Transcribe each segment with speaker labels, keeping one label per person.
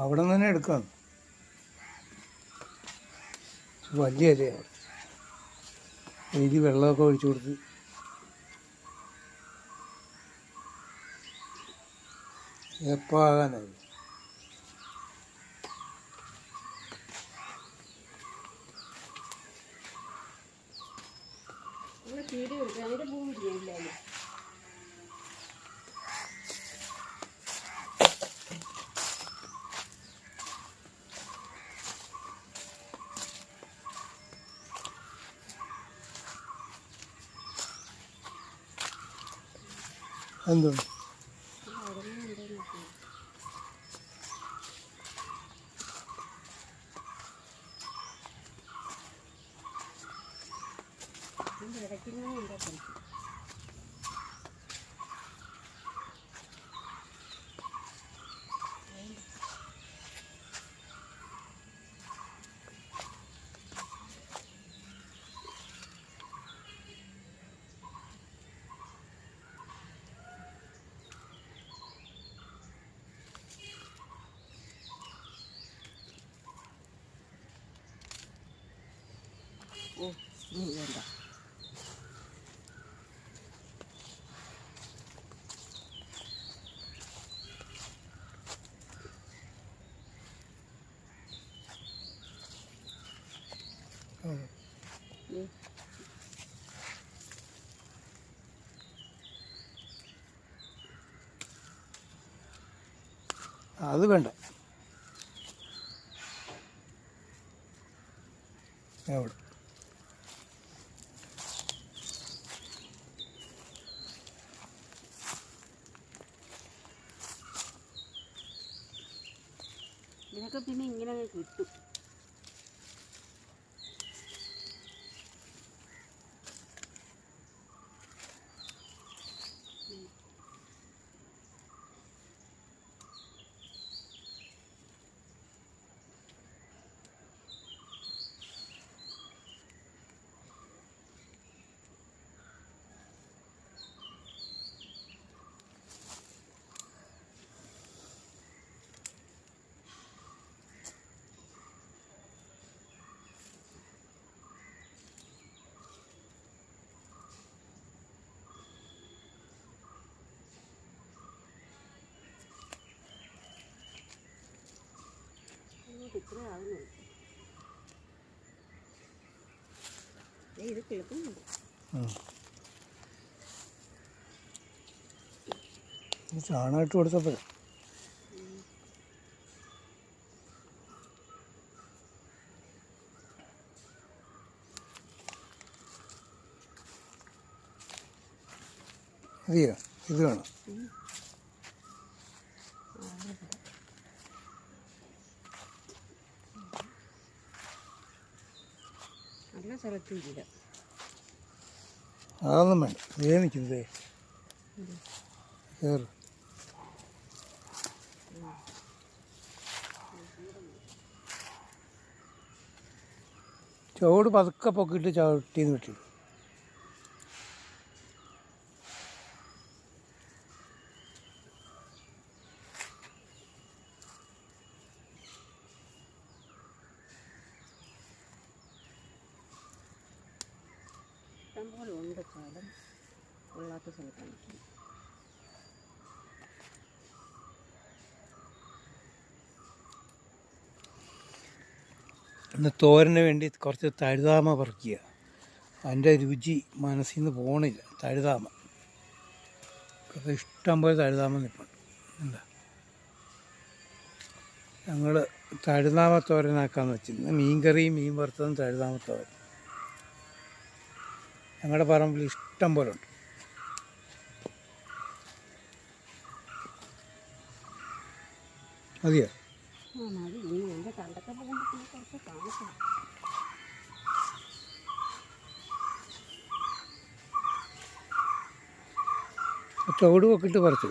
Speaker 1: അവിടെ നിന്ന് തന്നെ എടുക്കാം. വലിയ ഇലയാണ്. എഴുതി വെള്ളമൊക്കെ ഒഴിച്ചു കൊടുത്ത് എപ്പോൾ ആകാനായി. എന്തോ
Speaker 2: വേണ്ട.
Speaker 1: അത് വേണ്ട. എവിടെ
Speaker 2: ഇതിനൊക്കെ പിന്നെ ഇങ്ങനെ കിട്ടും. ഇത്ര ആവുന്നു. ഇത് കിളക്കുന്നുണ്ട്.
Speaker 1: ചാണകമിട്ട് കൊടുത്തപ്പോഴേ മതിയോ? ഇത് വേണം.
Speaker 2: നല്ല സ്ഥലത്തും ഇല്ല.
Speaker 1: അതൊന്നും വേണ്ട. നിൽക്കുന്നതേ കയറ്. ചുവട് പതുക്കെ പൊക്കിയിട്ട് ചവിട്ടിന്ന് വിട്ടു.
Speaker 2: ഇഷ്ടംപോലെ ഉണ്ട് സ്ഥലം. കൊള്ളാത്ത സ്ഥലത്താണ്.
Speaker 1: ഇന്ന് തോരന് വേണ്ടി കുറച്ച് തഴുതാമ പറിക്കുക. അതിൻ്റെ രുചി മനസ്സിൽ നിന്ന് പോണില്ല. തഴുതാമ ഇഷ്ടംപോലെ തഴുതാമ നിൽപ്പുണ്ട്. എന്താ ഞങ്ങൾ തഴുതാമ തോരനാക്കാമെന്ന് വെച്ചിരുന്നു. മീൻ കറിയും മീൻ വറുത്തതും തഴുതാമ തോരൻ ഞങ്ങളുടെ പറമ്പിൽ ഇഷ്ടം പോലെ ഉണ്ട്. മതിയോ? ചുവട് പൊക്കിട്ട് പറിച്ചു.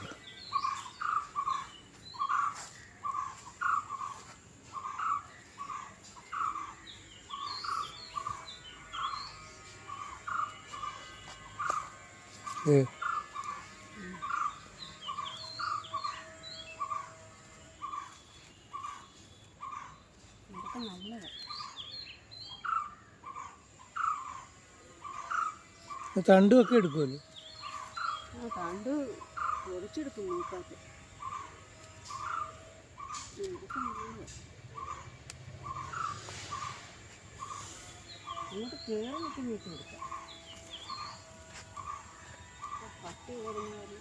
Speaker 1: തണ്ടുമൊക്കെ എടുക്കുമല്ലോ.
Speaker 2: ആ തണ്ട് പൊറിച്ചെടുക്കും മൂക്കാത്ത്. അങ്ങോട്ട് കയറി നിൽക്കും നീക്കി കൊടുക്കാം. പട്ടി വരുന്നവർ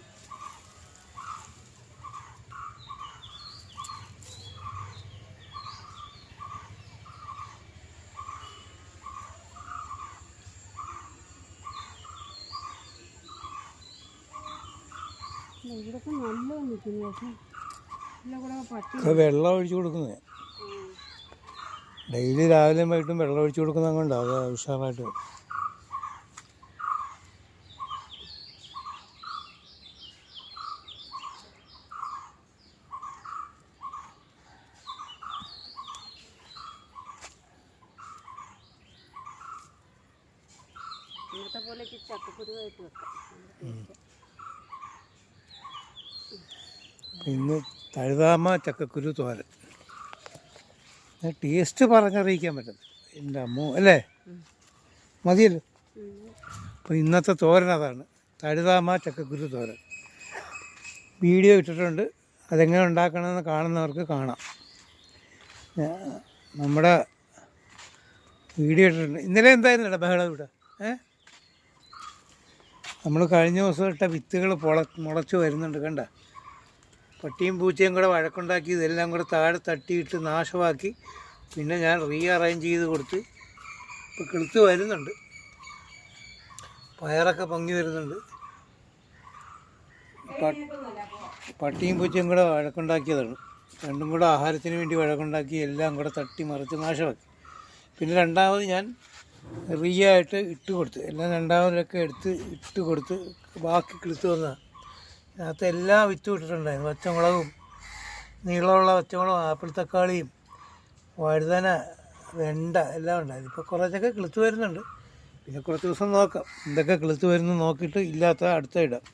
Speaker 2: ഇവിടൊക്കെ നല്ല നിൽക്കുന്നു. പക്ഷെ എല്ലാം കൂടെ പട്ടി
Speaker 1: ഒക്കെ വെള്ളം ഒഴിച്ചു കൊടുക്കുന്നത് ഡെയിലി രാവിലെയും വൈകിട്ടും വെള്ളം ഒഴിച്ചു കൊടുക്കുന്നത് കൊണ്ടാണ് അത് ഉഷാറായിട്ട് വരും.
Speaker 2: ഇന്നത്തെ പോലെ ചക്കക്കുരുവായിട്ട് വെക്കാം.
Speaker 1: ഇന്ന് തഴുതാമ ചക്കക്കുരു തോരൻ. ടേസ്റ്റ് പറഞ്ഞറിയിക്കാൻ പറ്റും. എൻ്റെ അമ്മോ അല്ലേ, മതിയല്ലോ. അപ്പോൾ ഇന്നത്തെ തോരൻ അതാണ്, തഴുതാമ ചക്കക്കുരു തോരൻ. വീഡിയോ ഇട്ടിട്ടുണ്ട്, അതെങ്ങനെ ഉണ്ടാക്കണമെന്ന് കാണുന്നവർക്ക് കാണാം. നമ്മുടെ വീഡിയോ ഇട്ടിട്ടുണ്ട്. ഇന്നലെ എന്തായിരുന്നില്ല ബഹളം ഇവിടെ. നമ്മൾ കഴിഞ്ഞ ദിവസം ഇട്ട വിത്തുകൾ മുളച്ച് വരുന്നുണ്ട്. കണ്ട, പട്ടിയും പൂച്ചയും കൂടെ വഴക്കുണ്ടാക്കി ഇതെല്ലാം കൂടെ താഴെ തട്ടിയിട്ട് നാശമാക്കി. പിന്നെ ഞാൻ റീഅറേഞ്ച് ചെയ്ത് കൊടുത്ത് ഇപ്പോൾ കിളുത്ത് വരുന്നുണ്ട്. പയറൊക്കെ പൊങ്ങി വരുന്നുണ്ട്. പട്ടിയും പൂച്ചയും കൂടെ വഴക്കുണ്ടാക്കിയതാണ്. രണ്ടും കൂടെ ആഹാരത്തിന് വേണ്ടി വഴക്കുണ്ടാക്കി എല്ലാം കൂടെ തട്ടി മറിച്ച് നാശമാക്കി. പിന്നെ രണ്ടാമത് ഞാൻ ആയിട്ട് ഇട്ട് കൊടുത്ത്, എല്ലാം രണ്ടാമതൊക്കെ എടുത്ത് ഇട്ട് കൊടുത്ത് ബാക്കി കിളുത്ത് വന്നതാണ്. അതിനകത്ത് എല്ലാ വിത്തും ഇട്ടിട്ടുണ്ടായിരുന്നു. പച്ചമുളകും, നീളമുള്ള പച്ചമുളകും, ആപ്പിൾ തക്കാളിയും, വഴുതന, വെണ്ട എല്ലാം ഉണ്ടായിരുന്നു. ഇപ്പോൾ കുറച്ചൊക്കെ കിളുത്ത് വരുന്നുണ്ട്. പിന്നെ കുറച്ച് ദിവസം നോക്കാം, എന്തൊക്കെ കിളുത്ത് വരുന്നു നോക്കിയിട്ട് ഇല്ലാത്ത അടുത്ത ഇടാം.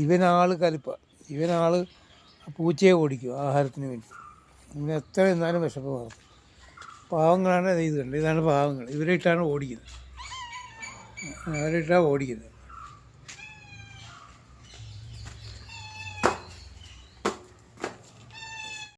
Speaker 1: ഇവനാൾ കലിപ്പ, ഇവനാൾ പൂച്ചയെ ഓടിക്കും ആഹാരത്തിന് വേണ്ടി. ഇങ്ങനെ എത്ര എന്നാലും വിശപ്പ് മാറും. പാവങ്ങളാണ് ഇത് കണ്ടത്, ഇതാണ് പാവങ്ങൾ. ഇവരിട്ടാണ് ഓടിക്കുന്നത്, അവരിട്ടാണ് ഓടിക്കുന്നത്.